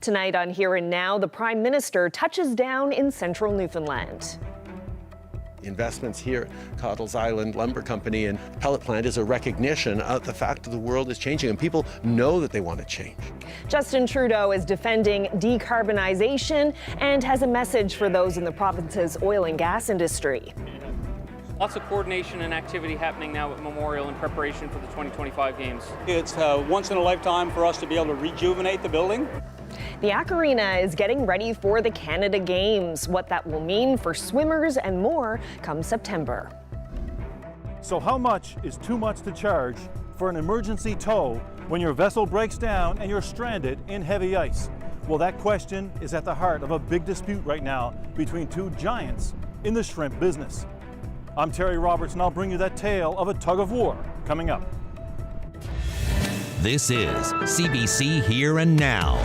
Tonight on Here and Now, the Prime Minister touches down in central Newfoundland. Investments here, Cottles Island Lumber Company and pellet plant is a recognition of the fact that the world is changing and people know that they want to change. Justin Trudeau is defending decarbonization and has a message for those in the province's oil and gas industry. Lots of coordination and activity happening now at Memorial in preparation for the 2025 games. It's once in a lifetime for us to be able to rejuvenate the building. The Aquarena is getting ready for the Canada Games. What that will mean for swimmers and more come September. So how much is too much to charge for an emergency tow when your vessel breaks down and you're stranded in heavy ice? Well, that question is at the heart of a big dispute right now between two giants in the shrimp business. I'm Terry Roberts, and I'll bring you that tale of a tug of war coming up. This is CBC Here and Now.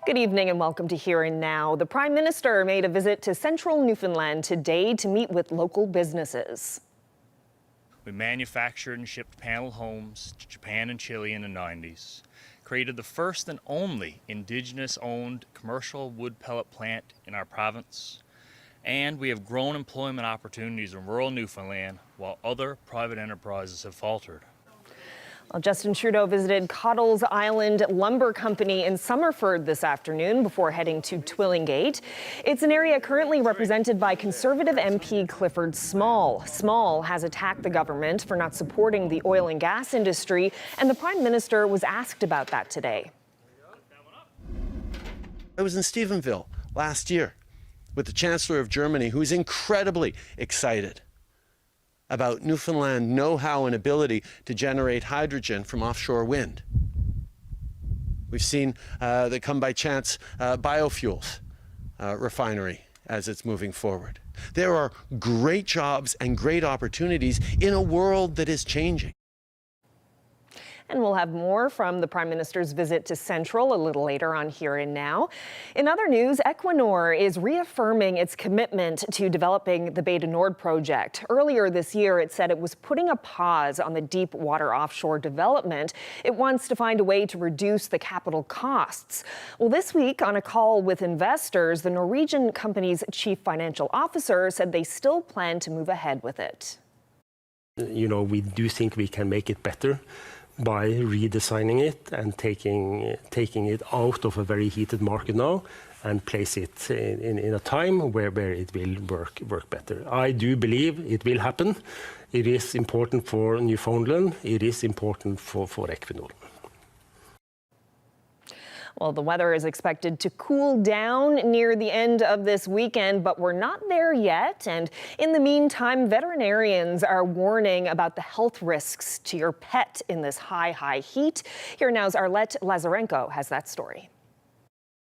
Good evening and welcome to Here and Now. The Prime Minister made a visit to central Newfoundland today to meet with local businesses. We manufactured and shipped panel homes to Japan and Chile in the 90s. Created the first and only Indigenous-owned commercial wood pellet plant in our province. And we have grown employment opportunities in rural Newfoundland while other private enterprises have faltered. Well, Justin Trudeau visited Cottles Island Lumber Company in Summerford this afternoon before heading to Twillingate. It's an area currently represented by Conservative MP Clifford Small. Small has attacked the government for not supporting the oil and gas industry, and the Prime Minister was asked about that today. I was in Stephenville last year with the Chancellor of Germany, who is incredibly excited about Newfoundland know-how and ability to generate hydrogen from offshore wind. We've seen the Come By Chance biofuels refinery as it's moving forward. There are great jobs and great opportunities in a world that is changing. And we'll have more from the Prime Minister's visit to Central a little later on Here and Now. In other news, Equinor is reaffirming its commitment to developing the Bay du Nord project. Earlier this year, it said it was putting a pause on the deep water offshore development. It wants to find a way to reduce the capital costs. Well, this week, on a call with investors, the Norwegian company's chief financial officer said they still plan to move ahead with it. You know, we do think we can make it better by redesigning it and taking it out of a very heated market now and place it in a time where it will work better. I do believe it will happen. It is important for Newfoundland. It is important for Equinor. Well, the weather is expected to cool down near the end of this weekend, but we're not there yet. And in the meantime, veterinarians are warning about the health risks to your pet in this high heat. Here now's Arlette Lazarenko has that story.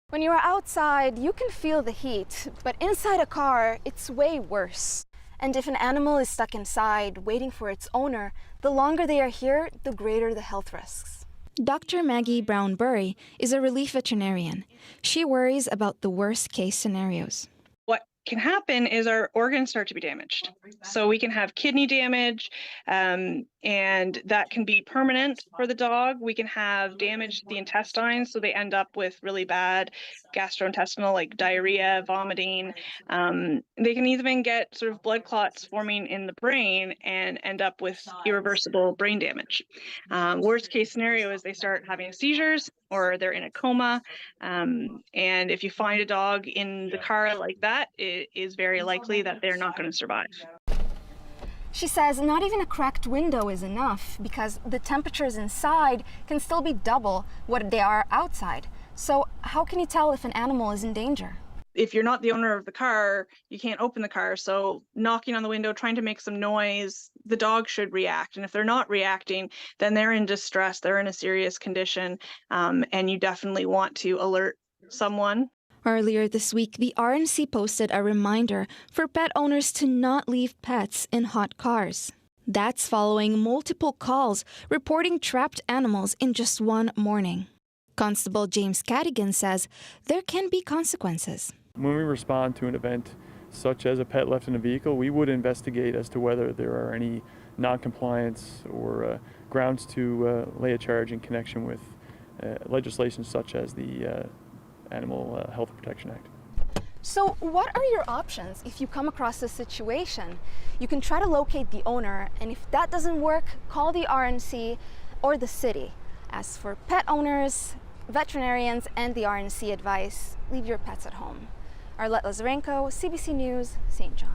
When you are outside, you can feel the heat, but inside a car, it's way worse. And if an animal is stuck inside, waiting for its owner, the longer they are here, the greater the health risks. Dr. Maggie Brown-Burry is a relief veterinarian. She worries about the worst-case scenarios. What can happen is our organs start to be damaged. So we can have kidney damage, and that can be permanent for the dog. We can have damage to the intestines, so they end up with really bad gastrointestinal, like diarrhea, vomiting. They can even get sort of blood clots forming in the brain and end up with irreversible brain damage. Worst case scenario is they start having seizures or they're in a coma. And if you find a dog in the car like that, it is very likely that they're not going to survive. She says not even a cracked window is enough because the temperatures inside can still be double what they are outside. So how can you tell if an animal is in danger? If you're not the owner of the car, you can't open the car. So knocking on the window, trying to make some noise, the dog should react. And if they're not reacting, then they're in distress, they're in a serious condition, and you definitely want to alert someone. Earlier this week, the RNC posted a reminder for pet owners to not leave pets in hot cars. That's following multiple calls reporting trapped animals in just one morning. Constable James Cadigan says there can be consequences. When we respond to an event such as a pet left in a vehicle, we would investigate as to whether there are any non-compliance or grounds to lay a charge in connection with legislation such as the Animal Health Protection Act. So what are your options if you come across this situation? You can try to locate the owner, and if that doesn't work, call the RNC or the city. As for pet owners, veterinarians, and the RNC advice, leave your pets at home. Arlette Lazarenko, CBC News, St. John's.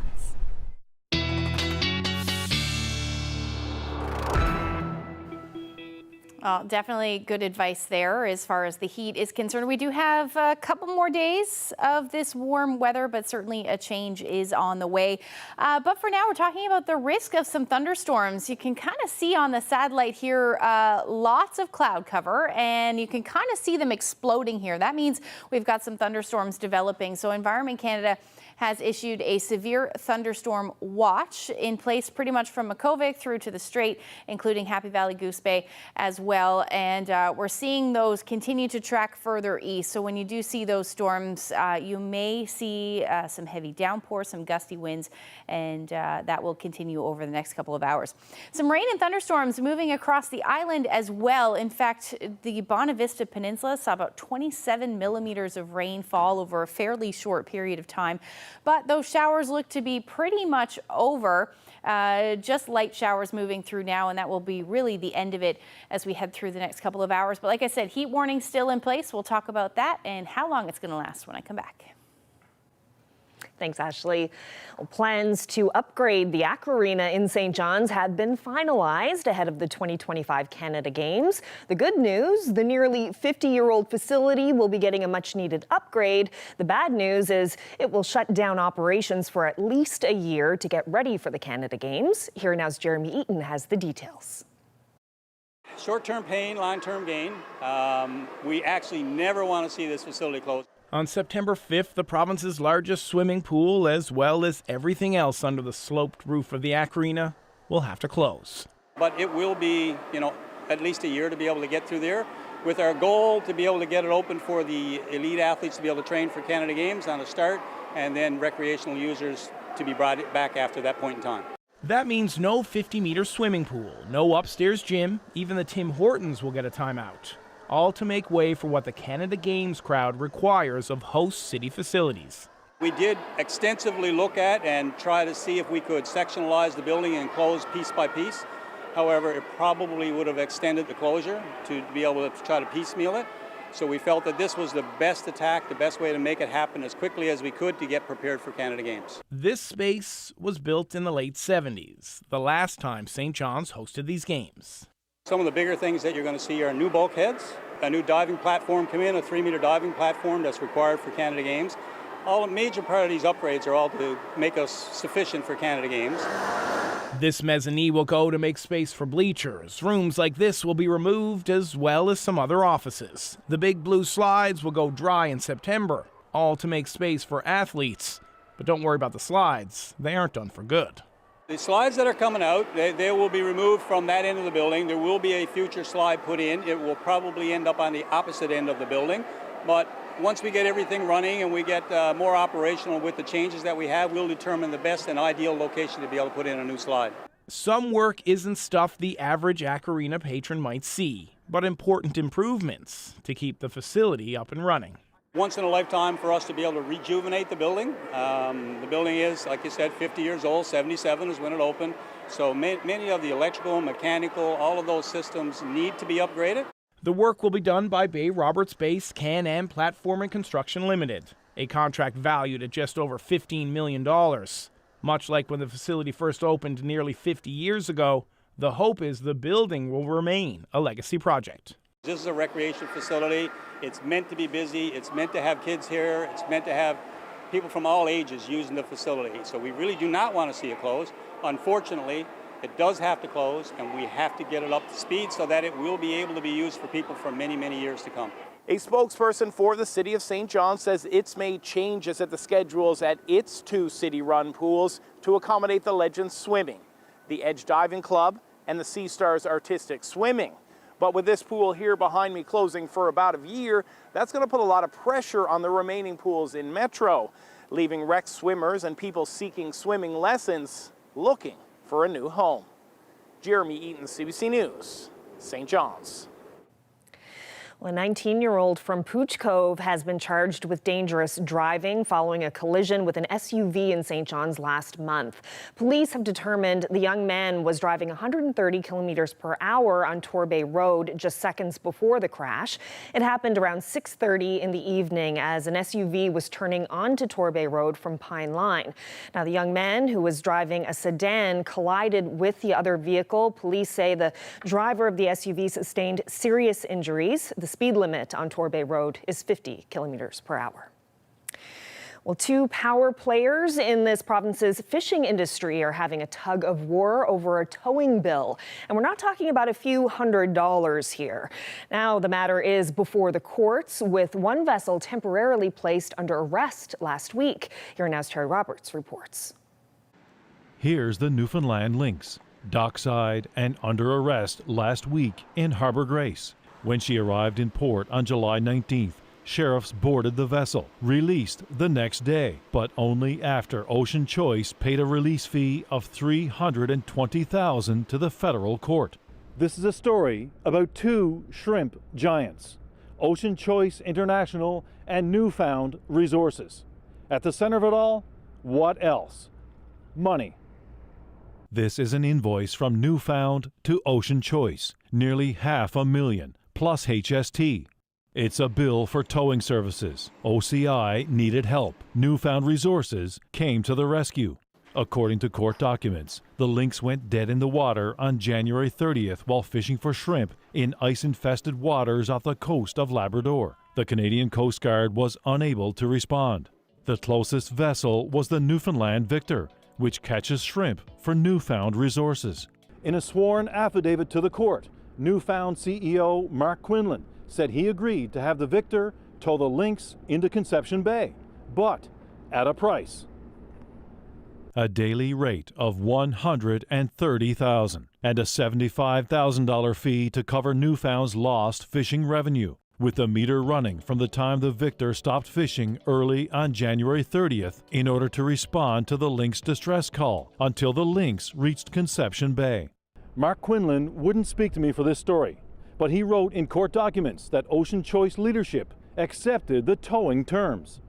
Well, definitely good advice there as far as the heat is concerned. We do have a couple more days of this warm weather, but certainly a change is on the way. But for now, we're talking about the risk of some thunderstorms. You can kind of see on the satellite here lots of cloud cover, and you can kind of see them exploding here. That means we've got some thunderstorms developing. So Environment Canada has issued a severe thunderstorm watch in place pretty much from Makkovik through to the Strait, including Happy Valley, Goose Bay as well. And we're seeing those continue to track further east. So when you do see those storms, you may see some heavy downpour, some gusty winds, and that will continue over the next couple of hours. Some rain and thunderstorms moving across the island as well. In fact, the Bonavista Peninsula saw about 27 millimeters of rainfall over a fairly short period of time. But those showers look to be pretty much over. Just light showers moving through now, and that will be really the end of it as we head through the next couple of hours. But like I said, heat warning still in place. We'll talk about that and how long it's going to last when I come back. Thanks, Ashley. Well, plans to upgrade the Aquarena in St. John's have been finalized ahead of the 2025 Canada Games. The good news, the nearly 50-year-old facility will be getting a much-needed upgrade. The bad news is it will shut down operations for at least a year to get ready for the Canada Games. Here now's Jeremy Eaton has the details. Short-term pain, long-term gain. We actually never want to see this facility closed. On September 5th, the province's largest swimming pool, as well as everything else under the sloped roof of the Aquarena, will have to close. But it will be, at least a year to be able to get through there, with our goal to be able to get it open for the elite athletes to be able to train for Canada Games on the start, and then recreational users to be brought back after that point in time. That means no 50-meter swimming pool, no upstairs gym, even the Tim Hortons will get a timeout. All to make way for what the Canada Games crowd requires of host city facilities. We did extensively look at and try to see if we could sectionalize the building and close piece by piece. However, it probably would have extended the closure to be able to try to piecemeal it. So we felt that this was the best attack, the best way to make it happen as quickly as we could to get prepared for Canada Games. This space was built in the late 70s, the last time St. John's hosted these games. Some of the bigger things that you're going to see are new bulkheads, a new diving platform come in, a 3-meter diving platform that's required for Canada Games. All a major part of these upgrades are all to make us sufficient for Canada Games. This mezzanine will go to make space for bleachers. Rooms like this will be removed, as well as some other offices. The big blue slides will go dry in September, all to make space for athletes. But don't worry about the slides. They aren't done for good. The slides that are coming out, they will be removed from that end of the building. There will be a future slide put in. It will probably end up on the opposite end of the building. But once we get everything running and we get more operational with the changes that we have, we'll determine the best and ideal location to be able to put in a new slide. Some work isn't stuff the average Aquarena patron might see, but important improvements to keep the facility up and running. Once in a lifetime for us to be able to rejuvenate the building. The building is, like you said, 50 years old, 77 is when it opened. So many of the electrical, mechanical, all of those systems need to be upgraded. The work will be done by Bay Roberts Base Can-Am Platform and Construction Limited, a contract valued at just over $15 million. Much like when the facility first opened nearly 50 years ago, the hope is the building will remain a legacy project. This is a recreation facility. It's meant to be busy. It's meant to have kids here. It's meant to have people from all ages using the facility. So we really do not want to see it close. Unfortunately, it does have to close, and we have to get it up to speed so that it will be able to be used for people for many, many years to come. A spokesperson for the City of St. John says it's made changes at the schedules at its 2 city-run pools to accommodate the Legends Swimming, the Edge Diving Club, and the Sea Stars Artistic Swimming. But with this pool here behind me closing for about a year, that's going to put a lot of pressure on the remaining pools in Metro, leaving rec swimmers and people seeking swimming lessons looking for a new home. Jeremy Eaton, CBC News, St. John's. A 19-year-old from Pooch Cove has been charged with dangerous driving following a collision with an SUV in St. John's last month. Police have determined the young man was driving 130 kilometers per hour on Torbay Road just seconds before the crash. It happened around 6:30 in the evening as an SUV was turning onto Torbay Road from Pine Line. Now, the young man who was driving a sedan collided with the other vehicle. Police say the driver of the SUV sustained serious injuries. The speed limit on Torbay Road is 50 kilometers per hour. Well, two power players in this province's fishing industry are having a tug of war over a towing bill. And we're not talking about a few $100s here. Now the matter is before the courts, with one vessel temporarily placed under arrest last week. Here Now's Terry Roberts reports. Here's the Newfoundland Lynx, dockside and under arrest last week in Harbour Grace. When she arrived in port on July 19th, sheriffs boarded the vessel, released the next day, but only after Ocean Choice paid a release fee of $320,000 to the federal court. This is a story about two shrimp giants, Ocean Choice International and Newfound Resources. At the center of it all, what else? Money. This is an invoice from Newfound to Ocean Choice, nearly $500,000. Plus HST. It's a bill for towing services. OCI needed help. Newfound Resources came to the rescue. According to court documents, the Lynx went dead in the water on January 30th while fishing for shrimp in ice-infested waters off the coast of Labrador. The Canadian Coast Guard was unable to respond. The closest vessel was the Newfoundland Victor, which catches shrimp for Newfound Resources. In a sworn affidavit to the court, Newfound CEO Mark Quinlan said he agreed to have the Victor tow the Lynx into Conception Bay, but at a price. A daily rate of $130,000 and a $75,000 fee to cover Newfound's lost fishing revenue, with the meter running from the time the Victor stopped fishing early on January 30th in order to respond to the Lynx distress call until the Lynx reached Conception Bay. Mark Quinlan wouldn't speak to me for this story, but he wrote in court documents that Ocean Choice leadership accepted the towing terms.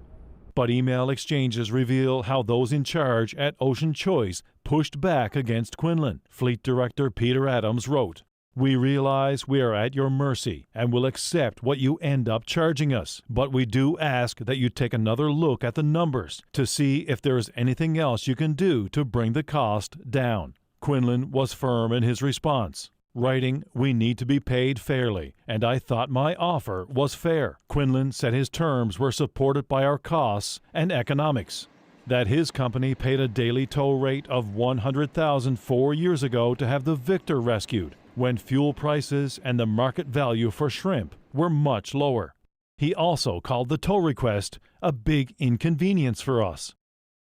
But email exchanges reveal how those in charge at Ocean Choice pushed back against Quinlan. Fleet Director Peter Adams wrote, "We realize we are at your mercy and will accept what you end up charging us, but we do ask that you take another look at the numbers to see if there is anything else you can do to bring the cost down." Quinlan was firm in his response, writing, "We need to be paid fairly, and I thought my offer was fair." Quinlan said his terms were supported by our costs and economics, that his company paid a daily tow rate of $100,000 4 years ago to have the Victor rescued, when fuel prices and the market value for shrimp were much lower. He also called the tow request a big inconvenience for us.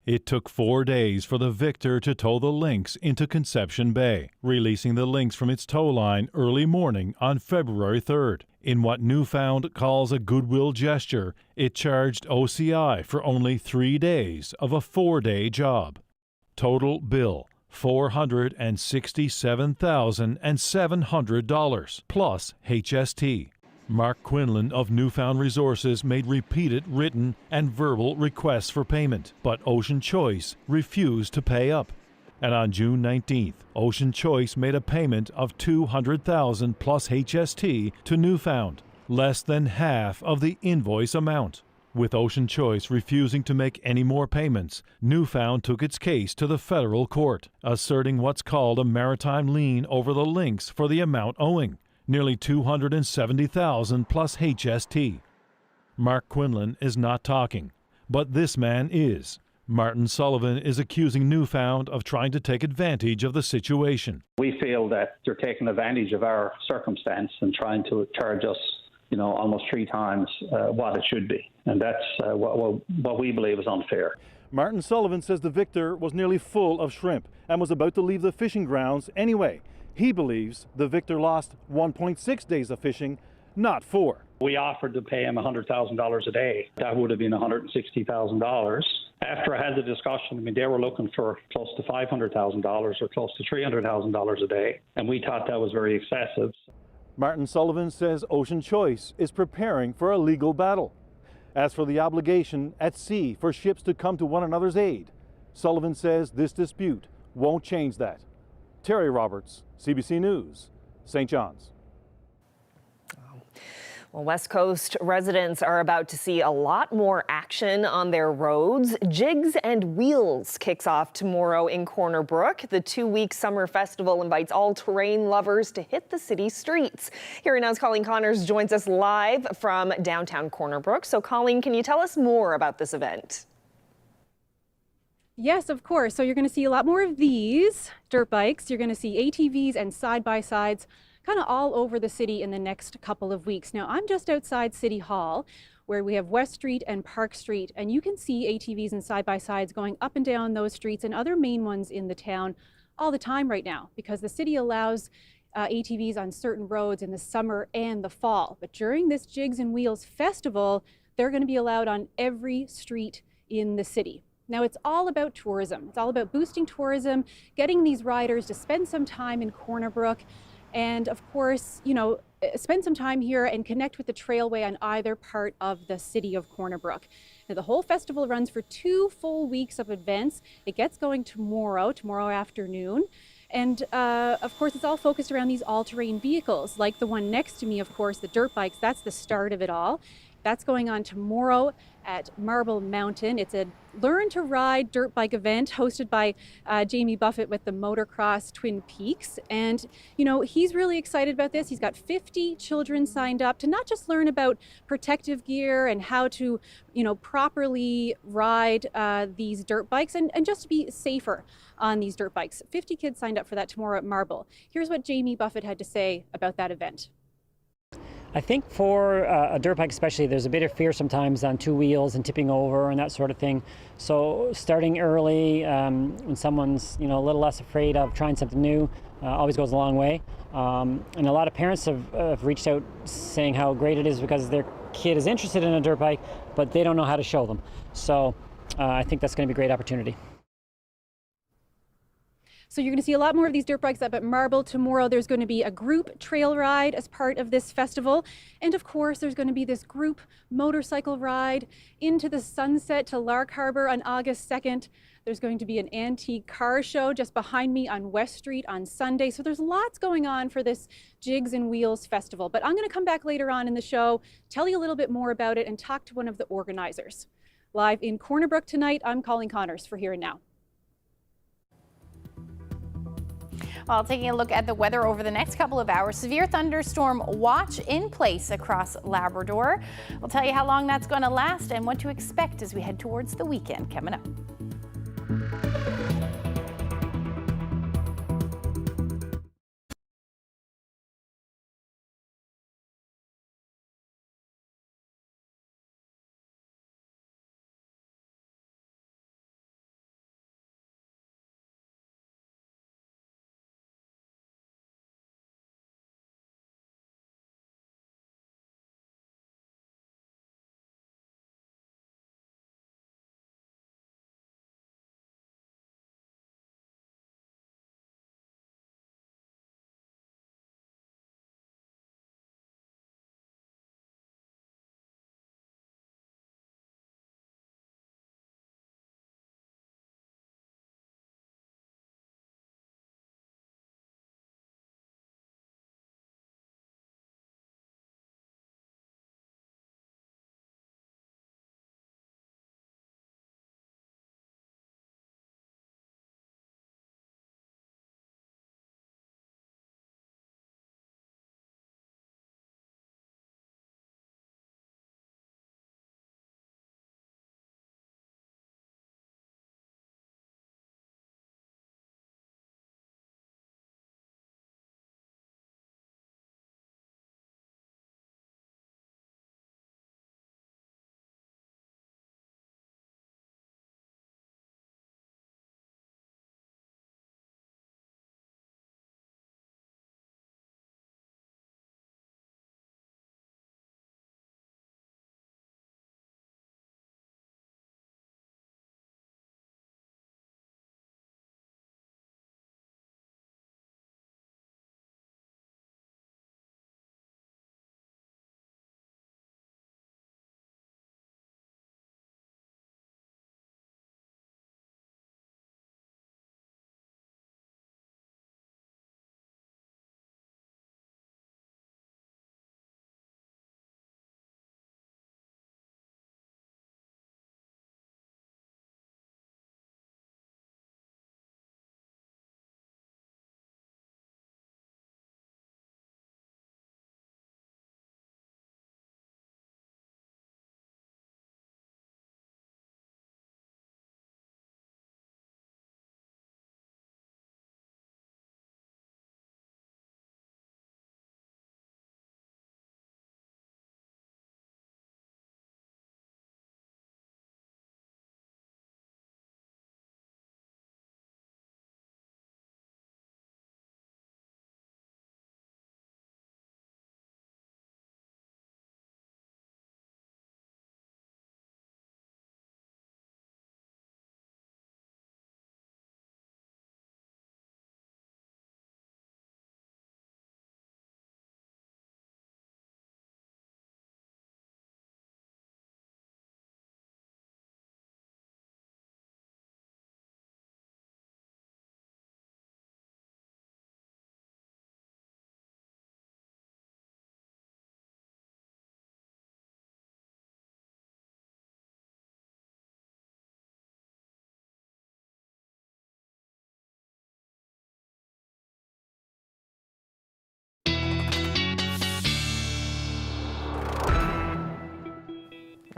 It took 4 days for the Victor to tow the Lynx into Conception Bay, releasing the Lynx from its tow line early morning on February 3rd. In what Newfound calls a goodwill gesture, it charged OCI for only 3 days of a 4-day job. Total bill, $467,700 plus HST. Mark Quinlan of Newfound Resources made repeated written and verbal requests for payment, but Ocean Choice refused to pay up. And on June 19th, Ocean Choice made a payment of $200,000 plus HST to Newfound, less than half of the invoice amount. With Ocean Choice refusing to make any more payments, Newfound took its case to the federal court, asserting what's called a maritime lien over the Lynx for the amount owing, nearly $270,000 plus HST. Mark Quinlan is not talking, but this man is. Martin Sullivan is accusing Newfound of trying to take advantage of the situation. We feel that they're taking advantage of our circumstance and trying to charge us, almost 3 times what it should be. And that's what we believe is unfair. Martin Sullivan says the Victor was nearly full of shrimp and was about to leave the fishing grounds anyway. He believes the Victor lost 1.6 days of fishing, not 4. We offered to pay him $100,000 a day. That would have been $160,000. After I had the discussion, I mean, they were looking for close to $500,000 or close to $300,000 a day, and we thought that was very excessive. Martin Sullivan says Ocean Choice is preparing for a legal battle. As for the obligation at sea for ships to come to one another's aid, Sullivan says this dispute won't change that. Terry Roberts, CBC News, St. John's. Well, West Coast residents are about to see a lot more action on their roads. Jigs and Wheels kicks off tomorrow in Corner Brook. The 2-week summer festival invites all-terrain lovers to hit the city streets. Here Now's Colleen Connors joins us live from downtown Corner Brook. So, Colleen, can you tell us more about this event? Yes, of course. So you're going to see a lot more of these dirt bikes. You're going to see ATVs and side-by-sides kind of all over the city in the next couple of weeks. Now, I'm just outside City Hall, where we have West Street and Park Street, and you can see ATVs and side-by-sides going up and down those streets and other main ones in the town all the time right now, because the city allows ATVs on certain roads in the summer and the fall. But during this Jigs and Wheels festival, they're going to be allowed on every street in the city. Now, it's all about tourism. It's all about boosting tourism, getting these riders to spend some time in Corner Brook, and of course, you know, spend some time here and connect with the trailway on either part of the city of Corner Brook. Now, the whole festival runs for 2 full weeks of events. It gets going tomorrow afternoon. And of course, it's all focused around these all-terrain vehicles, like the one next to me, of course, the dirt bikes. That's the start of it all. That's going on tomorrow at Marble Mountain. It's a Learn to Ride dirt bike event hosted by Jamie Buffett with the Motocross Twin Peaks. And, you know, he's really excited about this. He's got 50 children signed up to not just learn about protective gear and how to, you know, properly ride these dirt bikes and just to be safer on these dirt bikes. 50 kids signed up for that tomorrow at Marble. Here's what Jamie Buffett had to say about that event. I think for a dirt bike especially, there's a bit of fear sometimes on 2 wheels and tipping over and that sort of thing. So starting early when someone's, you know, a little less afraid of trying something new always goes a long way. And a lot of parents have reached out saying how great it is because their kid is interested in a dirt bike, but they don't know how to show them. So I think that's going to be a great opportunity. So you're going to see a lot more of these dirt bikes up at Marble tomorrow. There's going to be a group trail ride as part of this festival. And of course, there's going to be this group motorcycle ride into the sunset to Lark Harbor on August 2nd. There's going to be an antique car show just behind me on West Street on Sunday. So there's lots going on for this Jigs and Wheels festival. But I'm going to come back later on in the show, tell you a little bit more about it, and talk to one of the organizers. Live in Corner Brook tonight, I'm Colleen Connors for Here and Now. Well, taking a look at the weather over the next couple of hours, severe thunderstorm watch in place across Labrador. We'll tell you how long that's going to last and what to expect as we head towards the weekend coming up.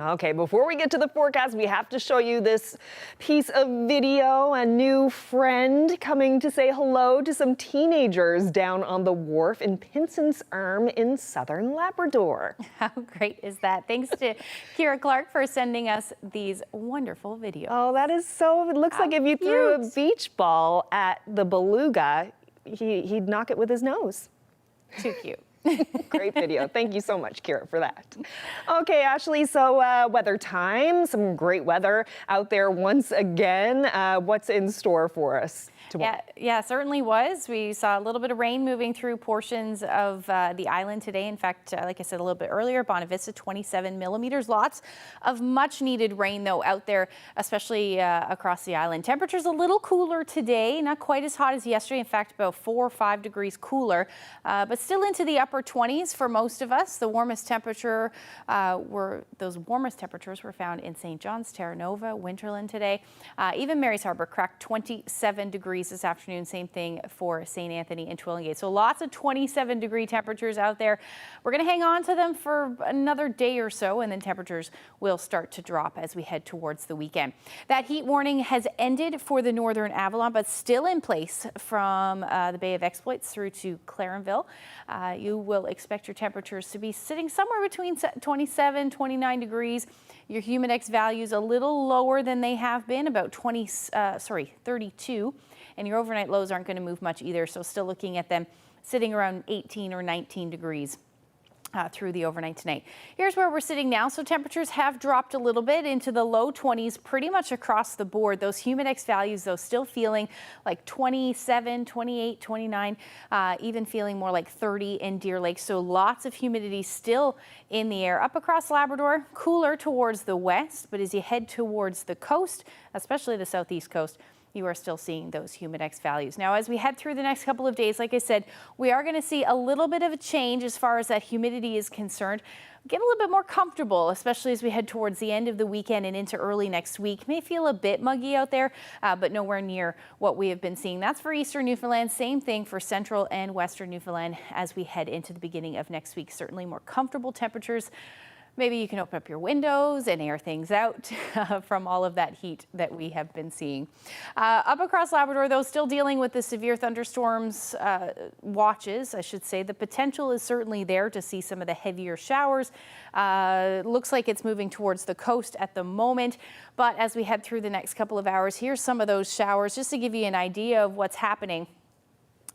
Okay, before we get to the forecast, we have to show you this piece of video. A new friend coming to say hello to some teenagers down on the wharf in Pinson's Arm in southern Labrador. How great is that? Thanks to Kira Clark for sending us these wonderful videos. Oh, that is so, it looks like if you threw a beach ball at the beluga, he'd knock it with his nose. Too cute. Great video. Thank you so much, Kira, for that. Okay, Ashley, so weather time, some great weather out there once again. What's in store for us tomorrow? Yeah, certainly was. We saw a little bit of rain moving through portions of the island today. In fact, like I said a little bit earlier, Bonavista, 27 millimeters. Lots of much needed rain, though, out there, especially across the island. Temperatures a little cooler today, not quite as hot as yesterday. In fact, about 4 or 5 degrees cooler, but still into the upper 20s for most of us. The warmest temperature those warmest temperatures were found in St. John's, Terra Nova, Winterland today. Even Mary's Harbour cracked 27 degrees this afternoon. Same thing for St. Anthony and Twillingate. So lots of 27-degree temperatures out there. We're going to hang on to them for another day or so, and then temperatures will start to drop as we head towards the weekend. That heat warning has ended for the Northern Avalon, but still in place from the Bay of Exploits through to Clarenville. You will expect your temperatures to be sitting somewhere between 27, 29 degrees. Your humidex values a little lower than they have been, about 32. And your overnight lows aren't going to move much either, so still looking at them sitting around 18 or 19 degrees. Through the overnight tonight. Here's where we're sitting now. So temperatures have dropped a little bit into the low 20s pretty much across the board. Those humidex values, though, still feeling like 27, 28, 29, even feeling more like 30 in Deer Lake. So lots of humidity still in the air. Up across Labrador, cooler towards the west, but as you head towards the coast, especially the southeast coast, you are still seeing those humidex values. Now, as we head through the next couple of days, like I said, we are going to see a little bit of a change as far as that humidity is concerned. Get a little bit more comfortable, especially as we head towards the end of the weekend and into early next week. May feel a bit muggy out there, but nowhere near what we have been seeing. That's for eastern Newfoundland. Same thing for central and western Newfoundland as we head into the beginning of next week. Certainly more comfortable temperatures. Maybe you can open up your windows and air things out from all of that heat that we have been seeing. Up across Labrador, though, still dealing with the severe thunderstorms watches, I should say. The potential is certainly there to see some of the heavier showers. Looks like it's moving towards the coast at the moment. But as we head through the next couple of hours, here's some of those showers just to give you an idea of what's happening.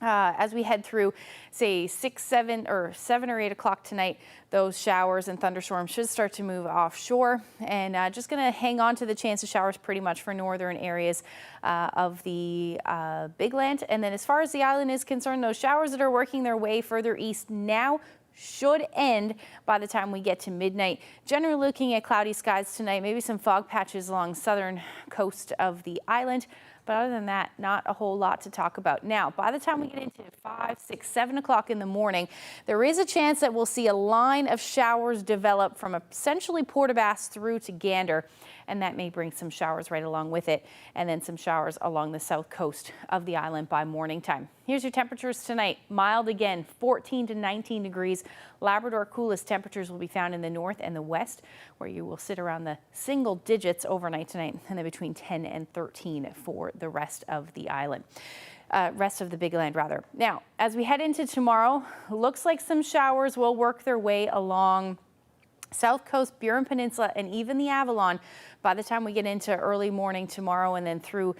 As we head through, say, 7 or 8 o'clock tonight, those showers and thunderstorms should start to move offshore. And just going to hang on to the chance of showers pretty much for northern areas of the Big Land. And then as far as the island is concerned, those showers that are working their way further east now should end by the time we get to midnight. Generally looking at cloudy skies tonight, maybe some fog patches along southern coast of the island. But other than that, not a whole lot to talk about. Now, by the time we get into 5, 6, 7 o'clock in the morning, there is a chance that we'll see a line of showers develop from essentially Port aux Basques through to Gander. And that may bring some showers right along with it. And then some showers along the south coast of the island by morning time. Here's your temperatures tonight. Mild again, 14 to 19 degrees. Labrador coolest temperatures will be found in the north and the west, where you will sit around the single digits overnight tonight, and then between 10 and 13 for the rest of the island. Rest of the Big Land, rather. Now, as we head into tomorrow, looks like some showers will work their way along South Coast, Burin Peninsula, and even the Avalon by the time we get into early morning tomorrow and then through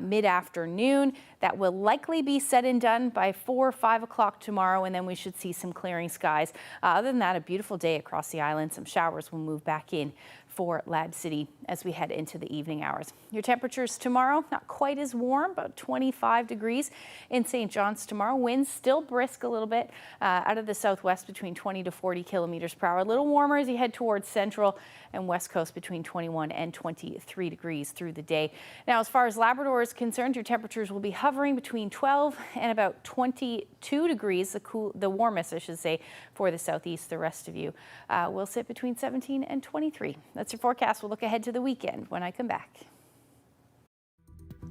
mid-afternoon. That will likely be said and done by 4 or 5 o'clock tomorrow, and then we should see some clearing skies. Other than that, a beautiful day across the island. Some showers will move back in for Lab City as we head into the evening hours. Your temperatures tomorrow, not quite as warm, about 25 degrees in St. John's tomorrow. Winds still brisk a little bit out of the southwest between 20 to 40 kilometers per hour. A little warmer as you head towards central and west coast between 21 and 23 degrees through the day. Now, as far as Labrador is concerned, your temperatures will be hovering between 12 and about 22 degrees, the warmest, I should say, for the southeast. The rest of you will sit between 17 and 23. That's your forecast. We'll look ahead to the weekend when I come back.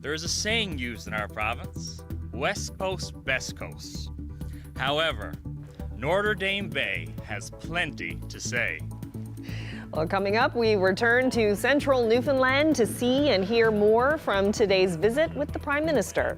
There is a saying used in our province, West Coast, best coast. However, Notre Dame Bay has plenty to say. Well, coming up, we return to central Newfoundland to see and hear more from today's visit with the Prime Minister.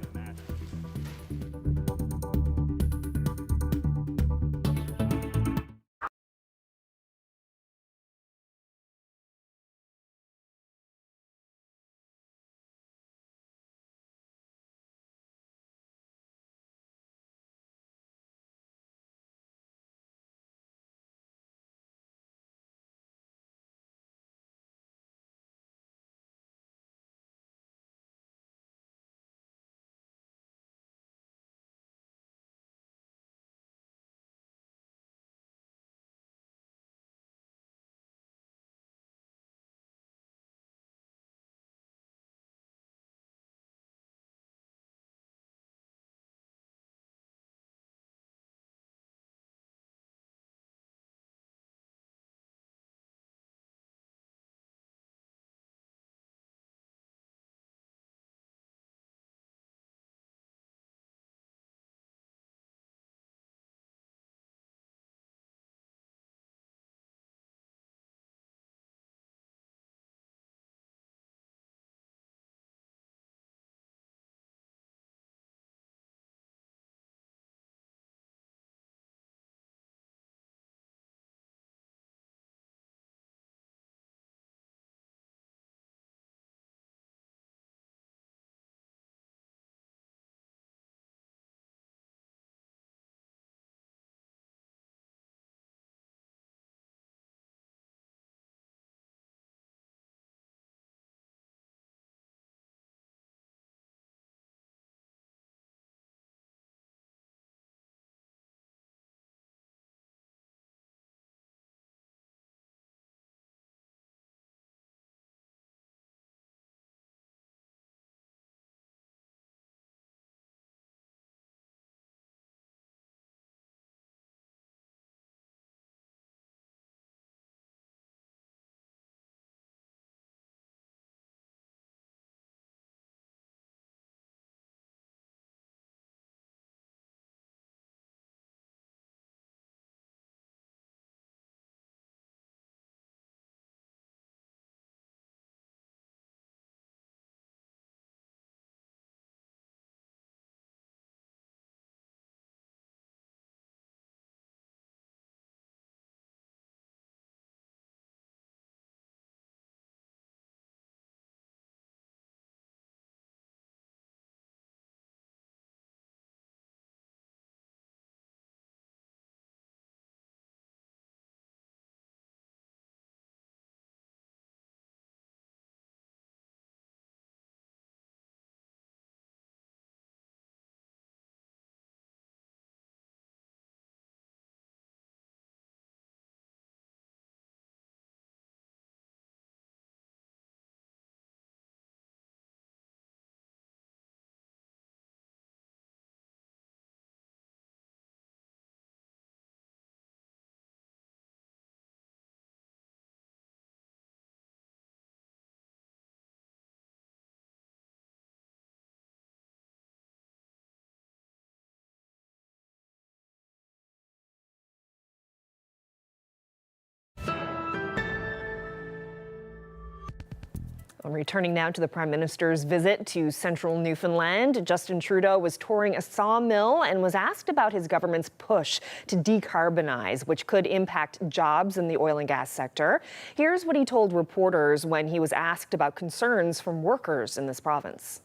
Returning now to the Prime Minister's visit to central Newfoundland, Justin Trudeau was touring a sawmill and was asked about his government's push to decarbonize, which could impact jobs in the oil and gas sector. Here's what he told reporters when he was asked about concerns from workers in this province.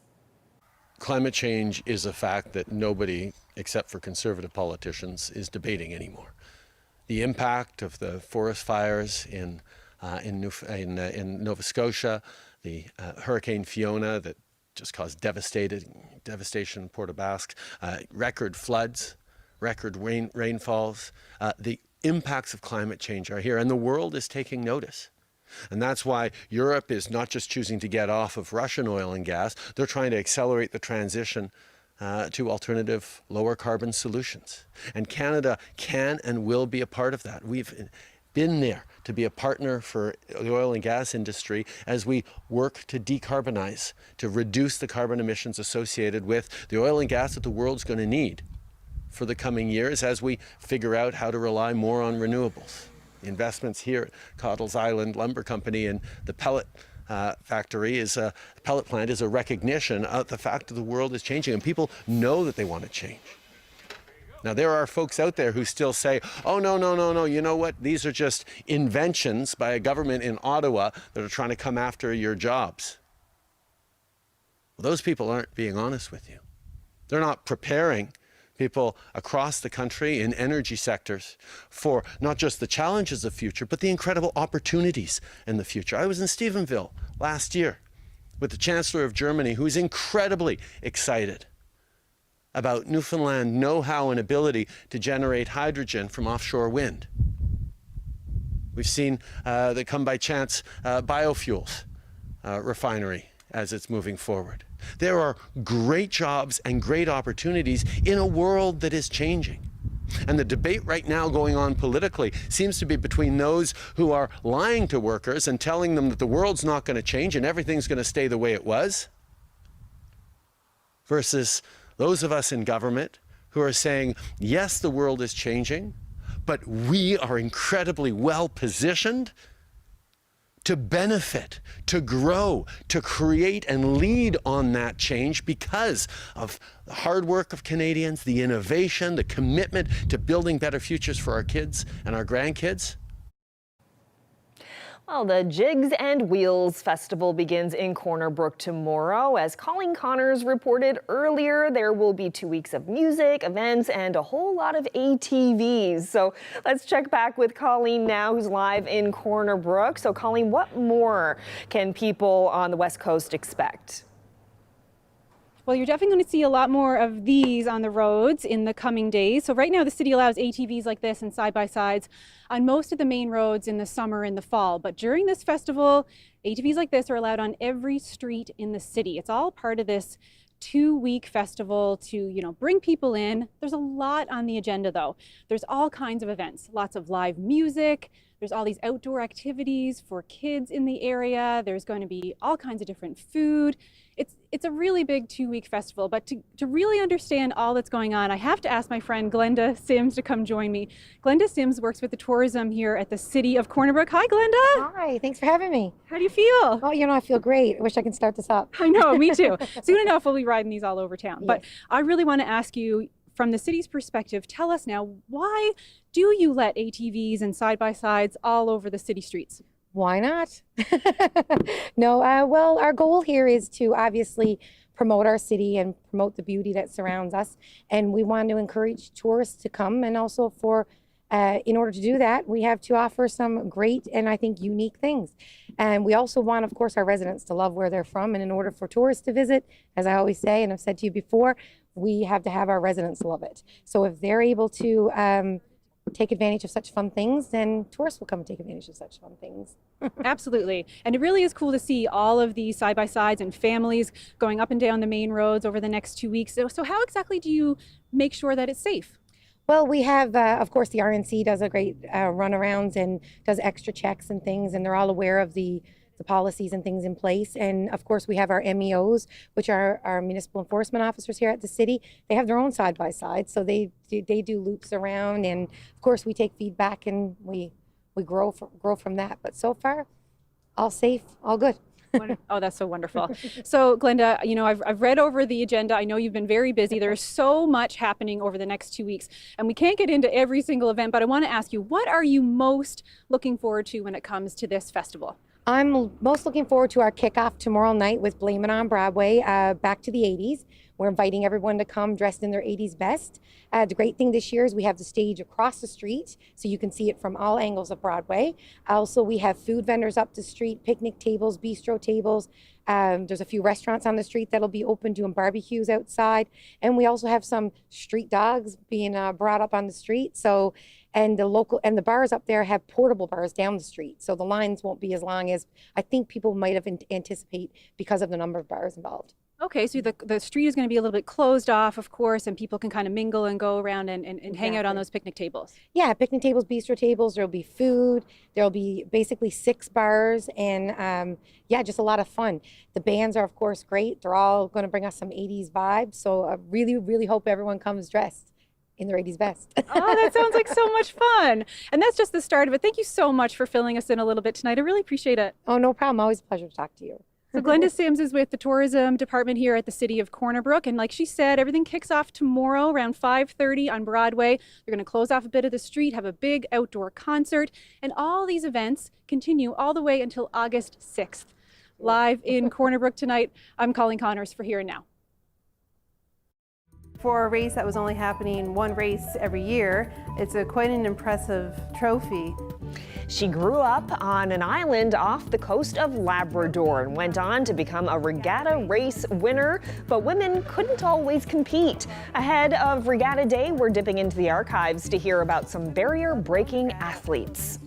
Climate change is a fact that nobody, except for conservative politicians, is debating anymore. The impact of the forest fires in Nova Scotia, the Hurricane Fiona that just caused devastation in Port aux Basques, record floods, record rainfalls. The impacts of climate change are here, and the world is taking notice. And that's why Europe is not just choosing to get off of Russian oil and gas, they're trying to accelerate the transition to alternative, lower carbon solutions. And Canada can and will be a part of that. We've been there to be a partner for the oil and gas industry as we work to decarbonize, to reduce the carbon emissions associated with the oil and gas that the world's going to need for the coming years as we figure out how to rely more on renewables. investments here at Cottles Island Lumber Company and the pellet factory pellet plant is a recognition of the fact that the world is changing and people know that they want to change. Now, there are folks out there who still say, oh, no, you know what? These are just inventions by a government in Ottawa that are trying to come after your jobs. Well, those people aren't being honest with you. They're not preparing people across the country in energy sectors for not just the challenges of the future, but the incredible opportunities in the future. I was in Stephenville last year with the Chancellor of Germany, who's incredibly excited about Newfoundland know-how and ability to generate hydrogen from offshore wind. We've seen the Come By Chance biofuels refinery as it's moving forward. There are great jobs and great opportunities in a world that is changing. And the debate right now going on politically seems to be between those who are lying to workers and telling them that the world's not going to change and everything's going to stay the way it was, versus those of us in government who are saying, yes, the world is changing, but we are incredibly well positioned to benefit, to grow, to create and lead on that change because of the hard work of Canadians, the innovation, the commitment to building better futures for our kids and our grandkids. Well, the Jigs and Wheels Festival begins in Corner Brook tomorrow. As Colleen Connors reported earlier, there will be 2 weeks of music, events, and a whole lot of ATVs. So let's check back with Colleen now, who's live in Corner Brook. So Colleen, what more can people on the West Coast expect? Well, you're definitely going to see a lot more of these on the roads in the coming days. So right now the city allows ATVs like this and side-by-sides on most of the main roads in the summer and the fall. But during this festival, ATVs like this are allowed on every street in the city. It's all part of this 2-week festival to, bring people in. There's a lot on the agenda though. There's all kinds of events, lots of live music. There's all these outdoor activities for kids in the area. There's going to be all kinds of different food. It's a really big 2-week festival, but to really understand all that's going on, I have to ask my friend Glenda Sims to come join me. Glenda Sims works with the tourism here at the city of Corner Brook. Hi, Glenda. Hi, thanks for having me. How do you feel? Oh, I feel great. I wish I could start this up. I know, me too. Soon enough, we'll be riding these all over town. Yes. But I really want to ask you, from the city's perspective, tell us now, why do you let ATVs and side-by-sides all over the city streets? Why not? No, well, our goal here is to obviously promote our city and promote the beauty that surrounds us. And we want to encourage tourists to come. And also in order to do that, we have to offer some great and I think unique things. And we also want, of course, our residents to love where they're from. And in order for tourists to visit, as I always say, and I've said to you before, we have to have our residents love it. So if they're able to take advantage of such fun things, then tourists will come and take advantage of such fun things. Absolutely. And it really is cool to see all of these side-by-sides and families going up and down the main roads over the next 2 weeks. So how exactly do you make sure that it's safe? Well, we have, of course, the RNC does a great runarounds and does extra checks and things, and they're all aware of the policies and things in place. And of course, we have our MEOs, which are our municipal enforcement officers here at the city. They have their own side-by-side, so they do loops around, and of course, we take feedback and we grow from that. But so far, all safe, all good. Oh, that's so wonderful. So Glenda, I've read over the agenda. I know you've been very busy. There's so much happening over the next 2 weeks, and we can't get into every single event, but I want to ask you, what are you most looking forward to when it comes to this festival? I'm most looking forward to our kickoff tomorrow night with Blame It on Broadway, back to the 80s. We're inviting everyone to come dressed in their 80s best. The great thing this year is we have the stage across the street, so you can see it from all angles of Broadway. Also, we have food vendors up the street, picnic tables, bistro tables. There's a few restaurants on the street that'll be open doing barbecues outside. And we also have some street dogs being brought up on the street. So, and the bars up there have portable bars down the street. So the lines won't be as long as I think people might have anticipate because of the number of bars involved. Okay, so the street is going to be a little bit closed off, of course, and people can kind of mingle and go around and exactly. Hang out on those picnic tables. Yeah, picnic tables, bistro tables, there'll be food, there'll be basically 6 bars, and yeah, just a lot of fun. The bands are, of course, great. They're all going to bring us some 80s vibes, so I really, really hope everyone comes dressed. in their 80s best. Oh, that sounds like so much fun. And that's just the start of it. Thank you so much for filling us in a little bit tonight. I really appreciate it. Oh, no problem. Always a pleasure to talk to you. So Glenda Sims is with the tourism department here at the city of Corner Brook. And like she said, everything kicks off tomorrow around 5:30 on Broadway. They're going to close off a bit of the street, have a big outdoor concert. And all these events continue all the way until August 6th. Live in Corner Brook tonight, I'm Colleen Connors for Here and Now. For a race that was only happening one race every year, it's quite an impressive trophy. She grew up on an island off the coast of Labrador and went on to become a regatta race winner, but women couldn't always compete. Ahead of Regatta Day, we're dipping into the archives to hear about some barrier-breaking athletes.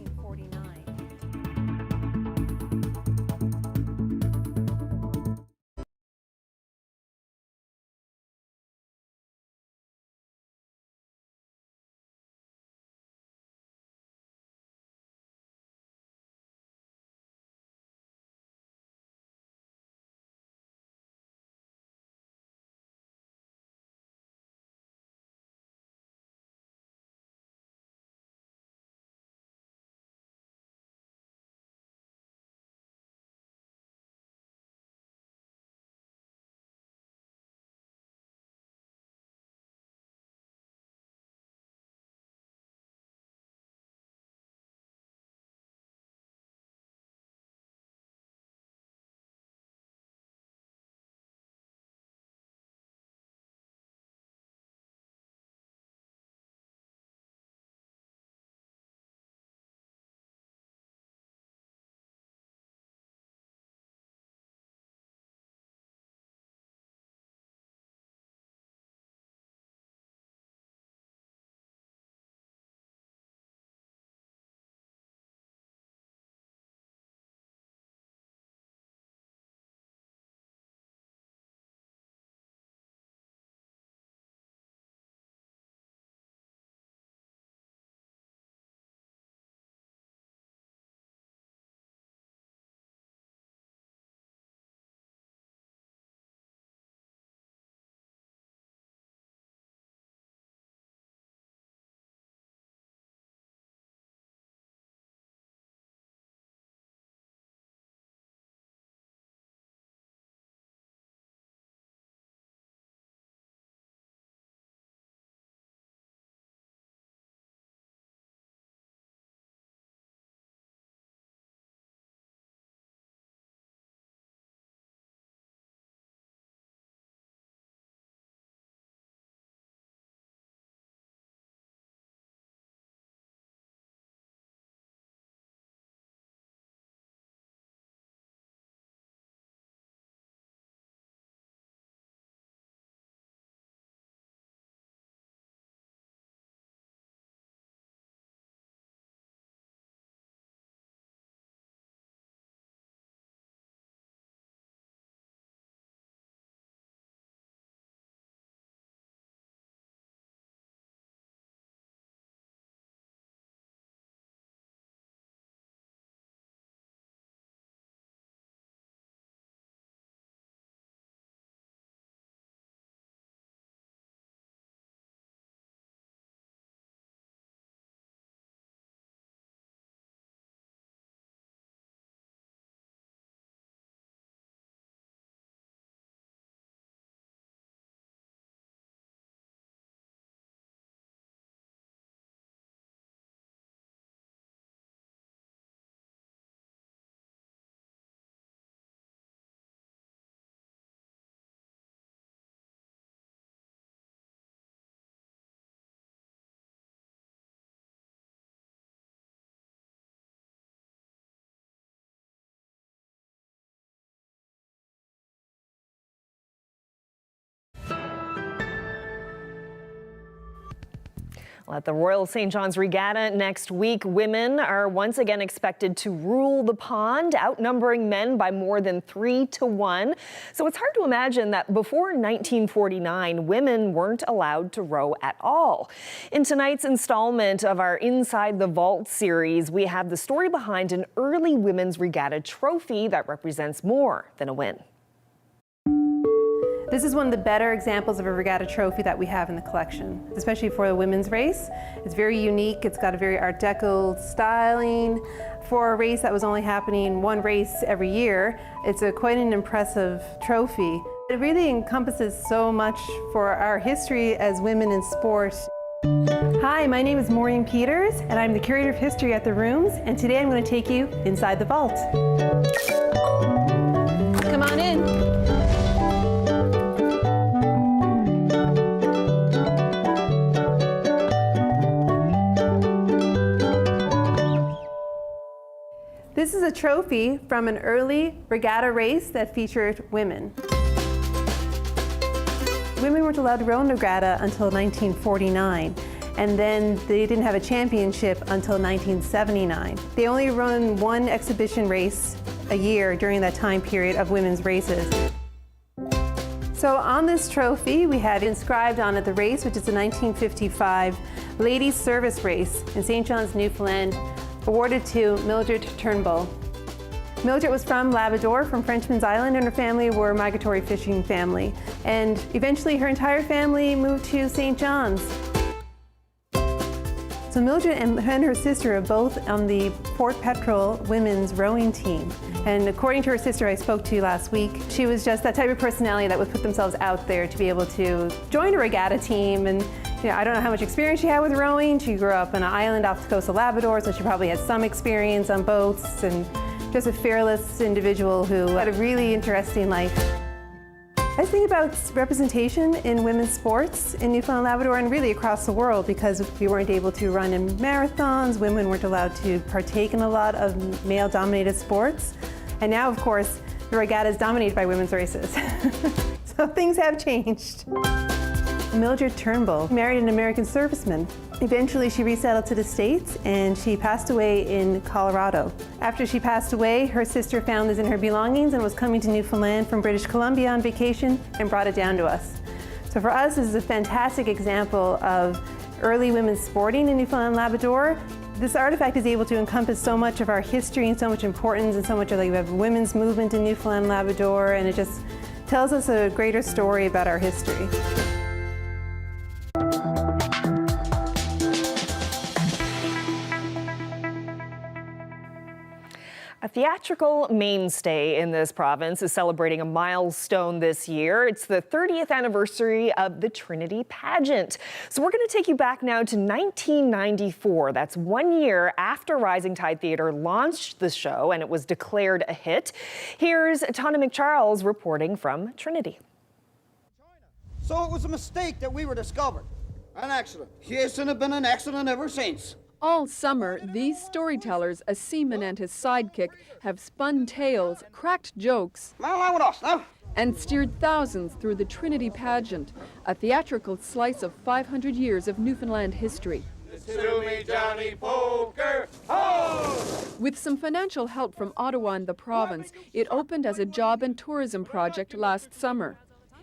Well, at the Royal St. John's Regatta next week, women are once again expected to rule the pond, outnumbering men by more than 3-1. So it's hard to imagine that before 1949, women weren't allowed to row at all. In tonight's installment of our Inside the Vault series, we have the story behind an early women's regatta trophy that represents more than a win. This is one of the better examples of a regatta trophy that we have in the collection, especially for the women's race. It's very unique. It's got a very Art Deco styling. For a race that was only happening one race every year, it's quite an impressive trophy. It really encompasses so much for our history as women in sport. Hi, my name is Maureen Peters, and I'm the Curator of History at the Rooms, and today I'm going to take you inside the vault. Come on in. This is a trophy from an early regatta race that featured women. Women weren't allowed to row in regatta until 1949, and then they didn't have a championship until 1979. They only run one exhibition race a year during that time period of women's races. So on this trophy, we have inscribed on it the race, which is the 1955 Ladies Service Race in St. John's, Newfoundland, awarded to Mildred Turnbull. Mildred was from Labrador, from Frenchman's Island, and her family were a migratory fishing family. And eventually her entire family moved to St. John's. So Mildred and her sister are both on the Fort Petrel women's rowing team. And according to her sister I spoke to last week, she was just that type of personality that would put themselves out there to be able to join a regatta team. And I don't know how much experience she had with rowing. She grew up on an island off the coast of Labrador, so she probably had some experience on boats, and just a fearless individual who had a really interesting life. I think about representation in women's sports in Newfoundland and Labrador and really across the world, because we weren't able to run in marathons, women weren't allowed to partake in a lot of male-dominated sports. And now, of course, the regatta is dominated by women's races. So things have changed. Mildred Turnbull married an American serviceman. Eventually she resettled to the States and she passed away in Colorado. After she passed away, her sister found this in her belongings and was coming to Newfoundland from British Columbia on vacation and brought it down to us. So for us, this is a fantastic example of early women's sporting in Newfoundland and Labrador. This artifact is able to encompass so much of our history and so much importance and so much of, like, we have a women's movement in Newfoundland and Labrador, and it just tells us a greater story about our history. A theatrical mainstay in this province is celebrating a milestone this year. It's the 30th anniversary of the Trinity pageant. So we're going to take you back now to 1994. That's 1 year after Rising Tide Theatre launched the show and it was declared a hit. Here's Tana McCharles reporting from Trinity. So it was a mistake that we were discovered. An accident. Yes, and it's been an accident ever since. All summer, these storytellers, a seaman and his sidekick, have spun tales, cracked jokes, and steered thousands through the Trinity pageant, a theatrical slice of 500 years of Newfoundland history. To me, Johnny Poker, ho! With some financial help from Ottawa and the province, it opened as a job and tourism project last summer.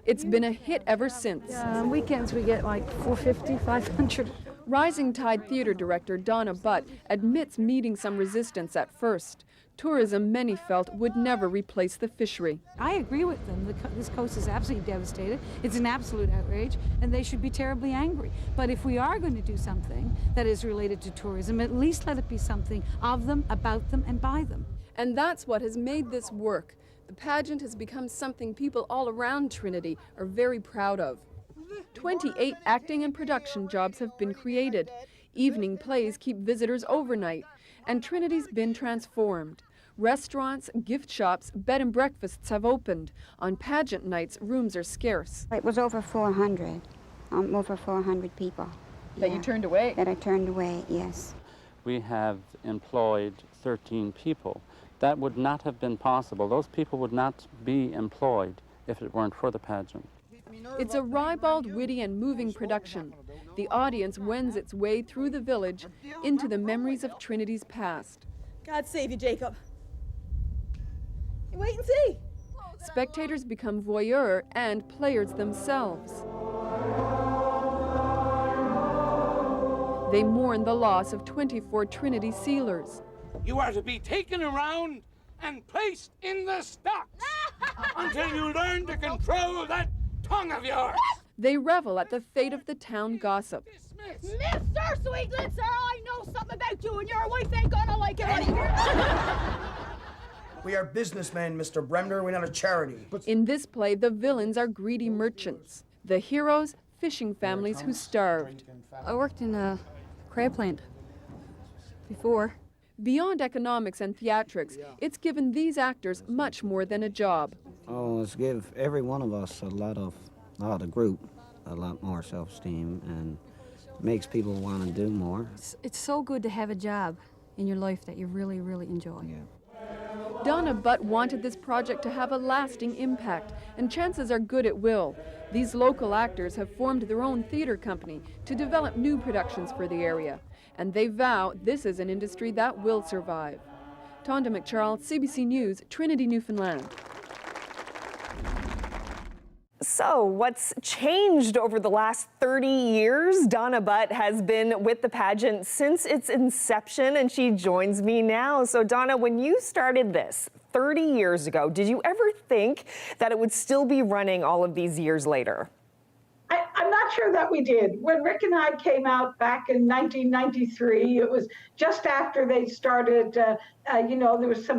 It's been a hit ever since. On weekends we get like 450, 500. Rising Tide Theatre director Donna Butt admits meeting some resistance at first. Tourism, many felt, would never replace the fishery. I agree with them. This coast is absolutely devastated. It's an absolute outrage, and they should be terribly angry. But if we are going to do something that is related to tourism, at least let it be something of them, about them, and by them. And that's what has made this work. The pageant has become something people all around Trinity are very proud of. 28 acting and production jobs have been created. Evening plays keep visitors overnight, and Trinity's been transformed. Restaurants, gift shops, bed and breakfasts have opened. On pageant nights, rooms are scarce. It was over 400 people. That you turned away? That I turned away, yes. We have employed 13 people. That would not have been possible. Those people would not be employed if it weren't for the pageant. It's a ribald, witty, and moving production. The audience wends its way through the village into the memories of Trinity's past. God save you, Jacob. Wait and see. Spectators become voyeur and players themselves. They mourn the loss of 24 Trinity sealers. You are to be taken around and placed in the stocks until you learn to control that tongue of yours! They revel at the fate of the town gossip. Mr. Sweetland, sir, I know something about you, and your wife ain't gonna like it anymore. We are businessmen, Mr. Bremner. We're not a charity. In this play, the villains are greedy merchants. The heroes, fishing families who starved. I worked in a crab plant before. Beyond economics and theatrics, it's given these actors much more than a job. Oh, it's give every one of us the group, a lot more self-esteem and makes people want to do more. It's so good to have a job in your life that you really, really enjoy. Donna Butt wanted this project to have a lasting impact, and chances are good it will. These local actors have formed their own theater company to develop new productions for the area, and they vow this is an industry that will survive. Tonda McCharles, CBC News, Trinity, Newfoundland. So, what's changed over the last 30 years? Donna Butt has been with the pageant since its inception, and she joins me now. So, Donna, when you started this 30 years ago, did you ever think that it would still be running all of these years later? I'm not sure that we did. When Rick and I came out back in 1993, it was just after they started, there was some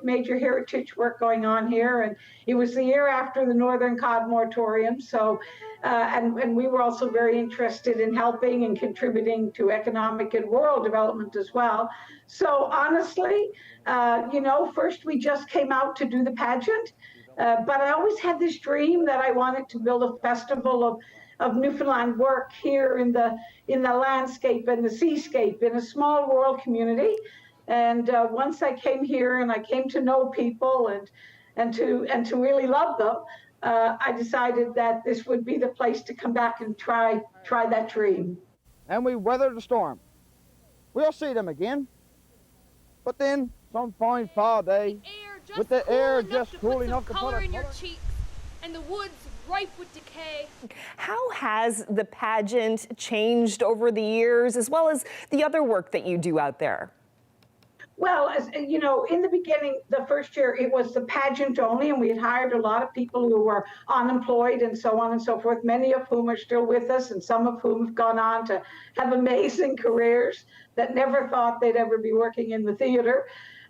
major heritage work going on here, and it was the year after the Northern Cod moratorium. So, and we were also very interested in helping and contributing to economic and rural development as well. So honestly, first we just came out to do the pageant. But I always had this dream that I wanted to build a festival of Newfoundland work here in the landscape and the seascape in a small rural community. And once I came here and I came to know people and to really love them, I decided that this would be the place to come back and try that dream. And we weathered the storm. We'll see them again. But then, some fine fall day, with the air just cool enough to put in your cheeks and the woods ripe with decay. How has the pageant changed over the years, as well as the other work that you do out there? Well, as you know, in the beginning, the first year, it was the pageant only, and we had hired a lot of people who were unemployed and so on and so forth, many of whom are still with us, and some of whom have gone on to have amazing careers that never thought they'd ever be working in the theater.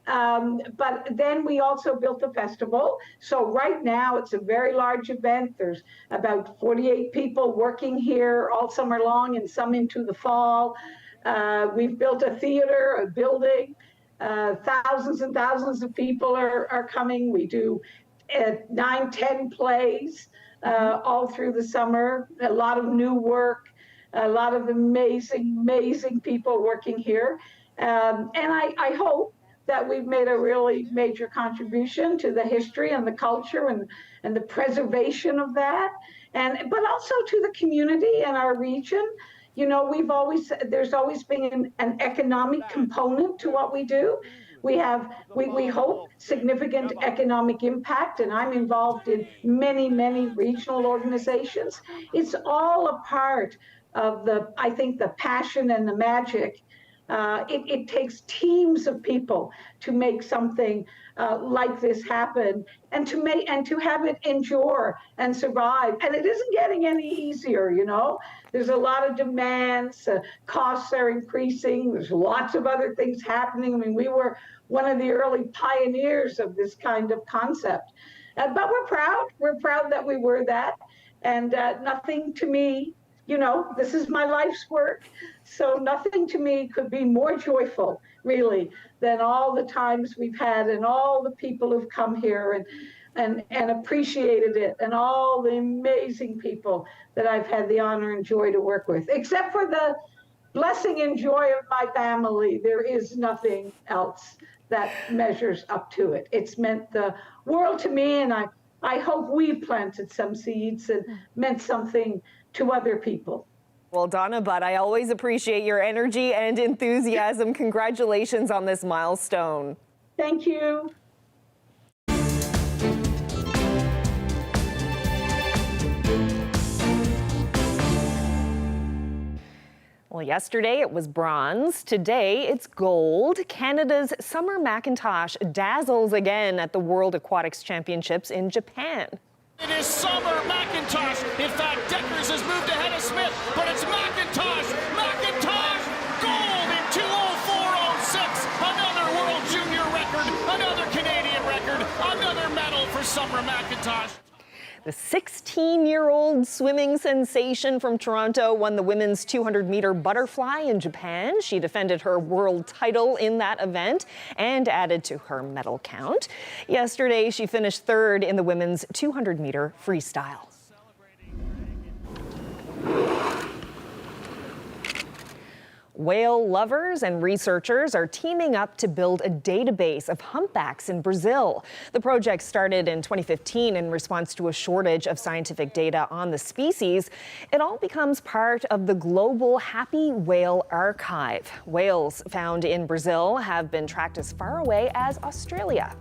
But then we also built the festival. So right now it's a very large event. There's about 48 people working here all summer long and some into the fall. We've built a theater, a building. Thousands and thousands of people are coming. We do 9-10 plays all through the summer. A lot of new work, a lot of amazing people working here. And I hope that we've made a really major contribution to the history and the culture and the preservation of that, but also to the community and our region. You know, there's always been an economic component to what we do. We hope significant economic impact, and I'm involved in many regional organizations. It's all a part of I think the passion and the magic. It takes teams of people to make something like this happen, and to have it endure and survive. And it isn't getting any easier, you know. There's a lot of demands, costs are increasing, there's lots of other things happening. I mean, we were one of the early pioneers of this kind of concept. But we're proud that we were that, and nothing to me, you know, this is my life's work, so nothing to me could be more joyful, really, than all the times we've had and all the people who've come here and appreciated it, and all the amazing people that I've had the honor and joy to work with. Except for the blessing and joy of my family, there is nothing else that measures up to it. It's meant the world to me, and I hope we've planted some seeds and meant something to other people. Well, Donna Butt, I always appreciate your energy and enthusiasm. Congratulations on this milestone. Thank you. Well, yesterday it was bronze. Today it's gold. Canada's Summer McIntosh dazzles again at the World Aquatics Championships in Japan. It is Summer McIntosh. In fact, Deckers has moved ahead of Smith, but it's McIntosh. McIntosh, gold in 2:04.06. Another World Junior record, another Canadian record, another medal for Summer McIntosh. The 16-year-old swimming sensation from Toronto won the women's 200-meter butterfly in Japan. She defended her world title in that event and added to her medal count. Yesterday, she finished third in the women's 200-meter freestyle. Whale lovers and researchers are teaming up to build a database of humpbacks in Brazil. The project started in 2015 in response to a shortage of scientific data on the species. It all becomes part of the global Happy Whale Archive. Whales found in Brazil have been tracked as far away as Australia.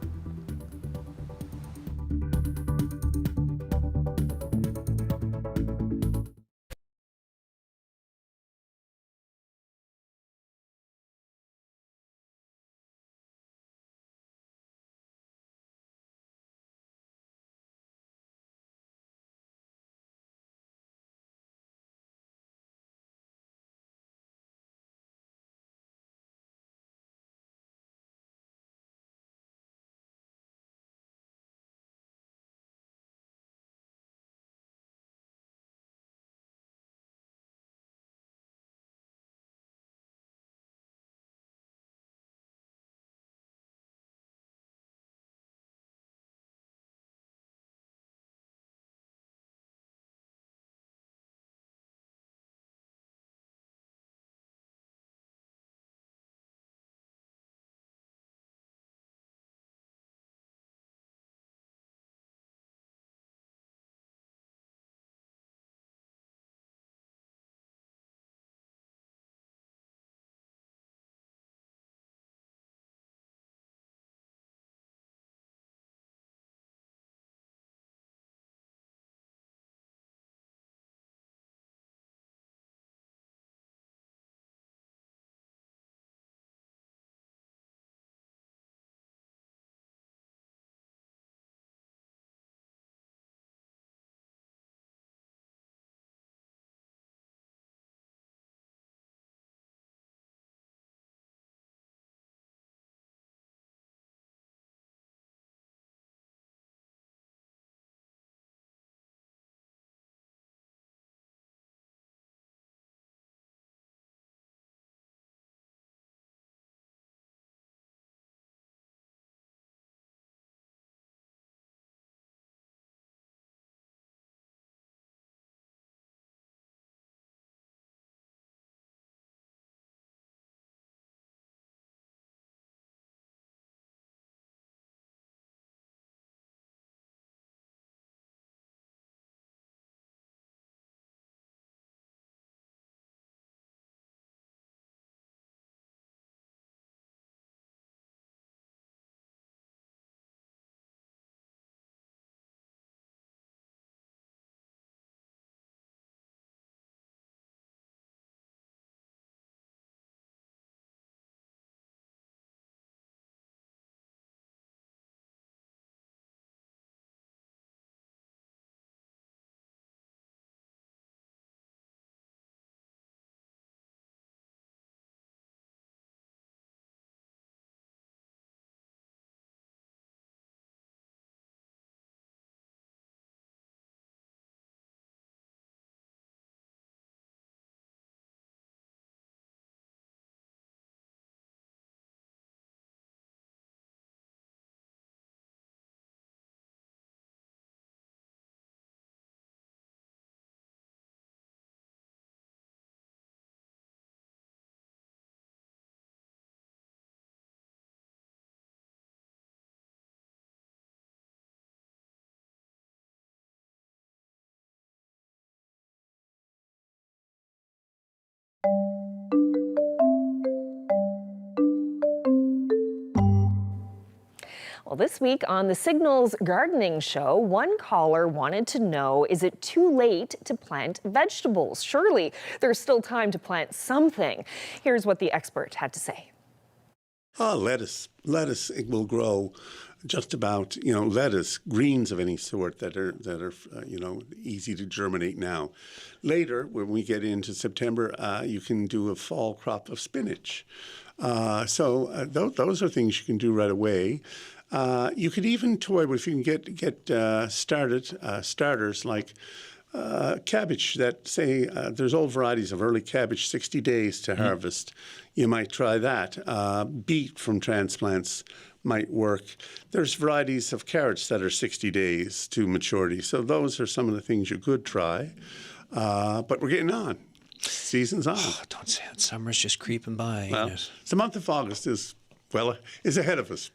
Well, this week on the Signal's Gardening Show, one caller wanted to know, is it too late to plant vegetables? Surely there's still time to plant something. Here's what the expert had to say. Lettuce, it will grow just about, lettuce, greens of any sort that are easy to germinate now. Later, when we get into September, you can do a fall crop of spinach. So those are things you can do right away. You could even toy with, if you can get starters like cabbage that say there's old varieties of early cabbage, 60 days to harvest. You might try that. Beet from transplants might work. There's varieties of carrots that are 60 days to maturity. So those are some of the things you could try. But we're getting on. Season's on. Oh, don't say it. Summer's just creeping by. Well, the month of August is ahead of us.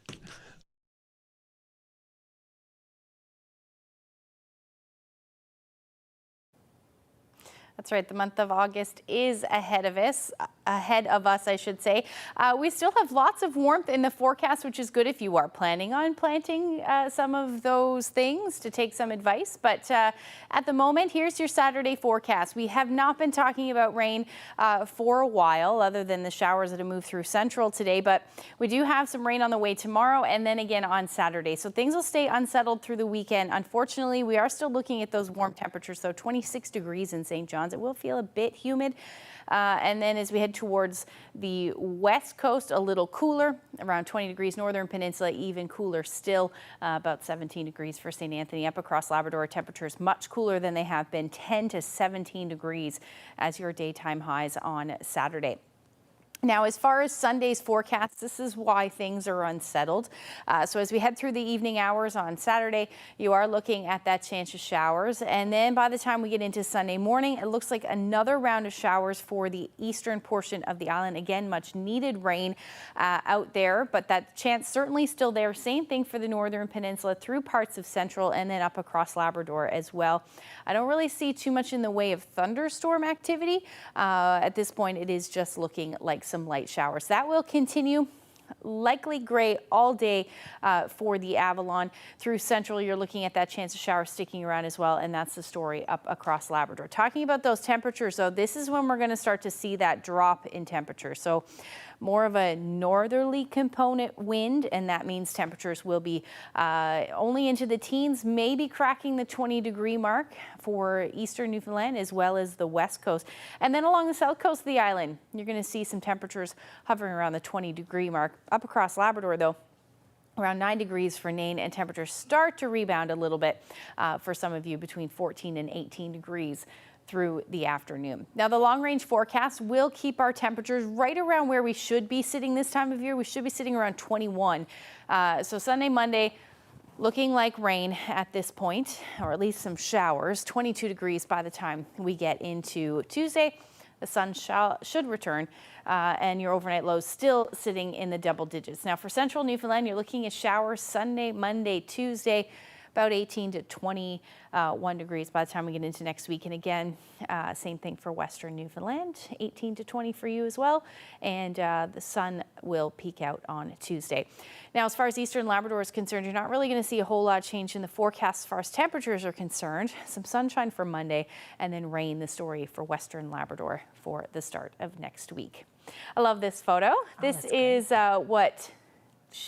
That's right. The month of August is ahead of us, I should say. We still have lots of warmth in the forecast, which is good if you are planning on planting some of those things, to take some advice. But at the moment, here's your Saturday forecast. We have not been talking about rain for a while, other than the showers that have moved through Central today. But we do have some rain on the way tomorrow and then again on Saturday. So things will stay unsettled through the weekend. Unfortunately, we are still looking at those warm temperatures, though. 26 degrees in St. John's. It will feel a bit humid. And then as we head towards the west coast, a little cooler, around 20 degrees. Northern Peninsula, even cooler still, about 17 degrees for St. Anthony. Up across Labrador, temperatures much cooler than they have been, 10 to 17 degrees as your daytime highs on Saturday. Now, as far as Sunday's forecast, this is why things are unsettled. So as we head through the evening hours on Saturday, you are looking at that chance of showers. And then by the time we get into Sunday morning, it looks like another round of showers for the eastern portion of the island. Again, much needed rain out there, but that chance certainly still there. Same thing for the Northern Peninsula through parts of Central and then up across Labrador as well. I don't really see too much in the way of thunderstorm activity. At this point, it is just looking like some light showers. That will continue. Likely gray all day for the Avalon. Through Central, you're looking at that chance of showers sticking around as well, and that's the story up across Labrador. Talking about those temperatures, though, this is when we're going to start to see that drop in temperature. So more of a northerly component wind, and that means temperatures will be only into the teens, maybe cracking the 20-degree mark for eastern Newfoundland as well as the west coast. And then along the south coast of the island, you're going to see some temperatures hovering around the 20-degree mark. Up across Labrador, though, around 9 degrees for Nain, and temperatures start to rebound a little bit for some of you, between 14 and 18 degrees through the afternoon. Now, the long-range forecast will keep our temperatures right around where we should be sitting this time of year. We should be sitting around 21. So Sunday, Monday, looking like rain at this point, or at least some showers. 22 degrees by the time we get into Tuesday. The sun should return, and your overnight lows still sitting in the double digits. Now, for central Newfoundland, you're looking at showers Sunday, Monday, Tuesday, about 18 to 21 degrees by the time we get into next week. And again, same thing for western Newfoundland, 18 to 20 for you as well. And the sun will peak out on Tuesday. Now, as far as eastern Labrador is concerned, you're not really going to see a whole lot of change in the forecast as far as temperatures are concerned. Some sunshine for Monday, and then rain, the story for western Labrador for the start of next week. I love this photo. This is what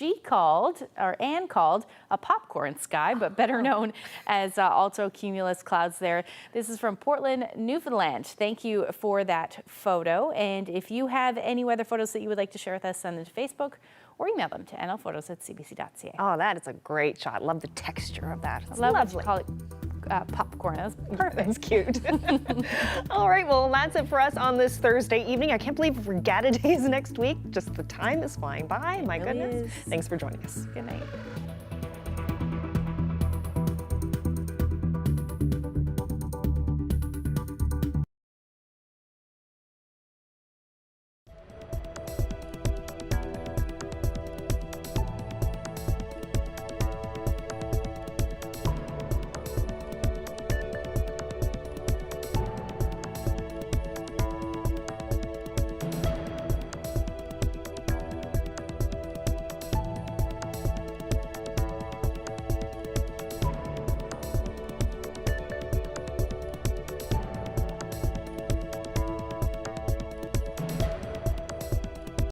Anne called a popcorn sky, but better known as alto-cumulus clouds there. This is from Portland, Newfoundland. Thank you for that photo. And if you have any weather photos that you would like to share with us, send them to Facebook or email them to nlphotos@cbc.ca. Oh, that is a great shot. Love the texture of that. It's love lovely. To call it popcorn. That's perfect. That's cute. All right, well, that's it for us on this Thursday evening. I can't believe Regatta Day is next week. Just the time is flying by. My goodness. Thanks for joining us. Good night.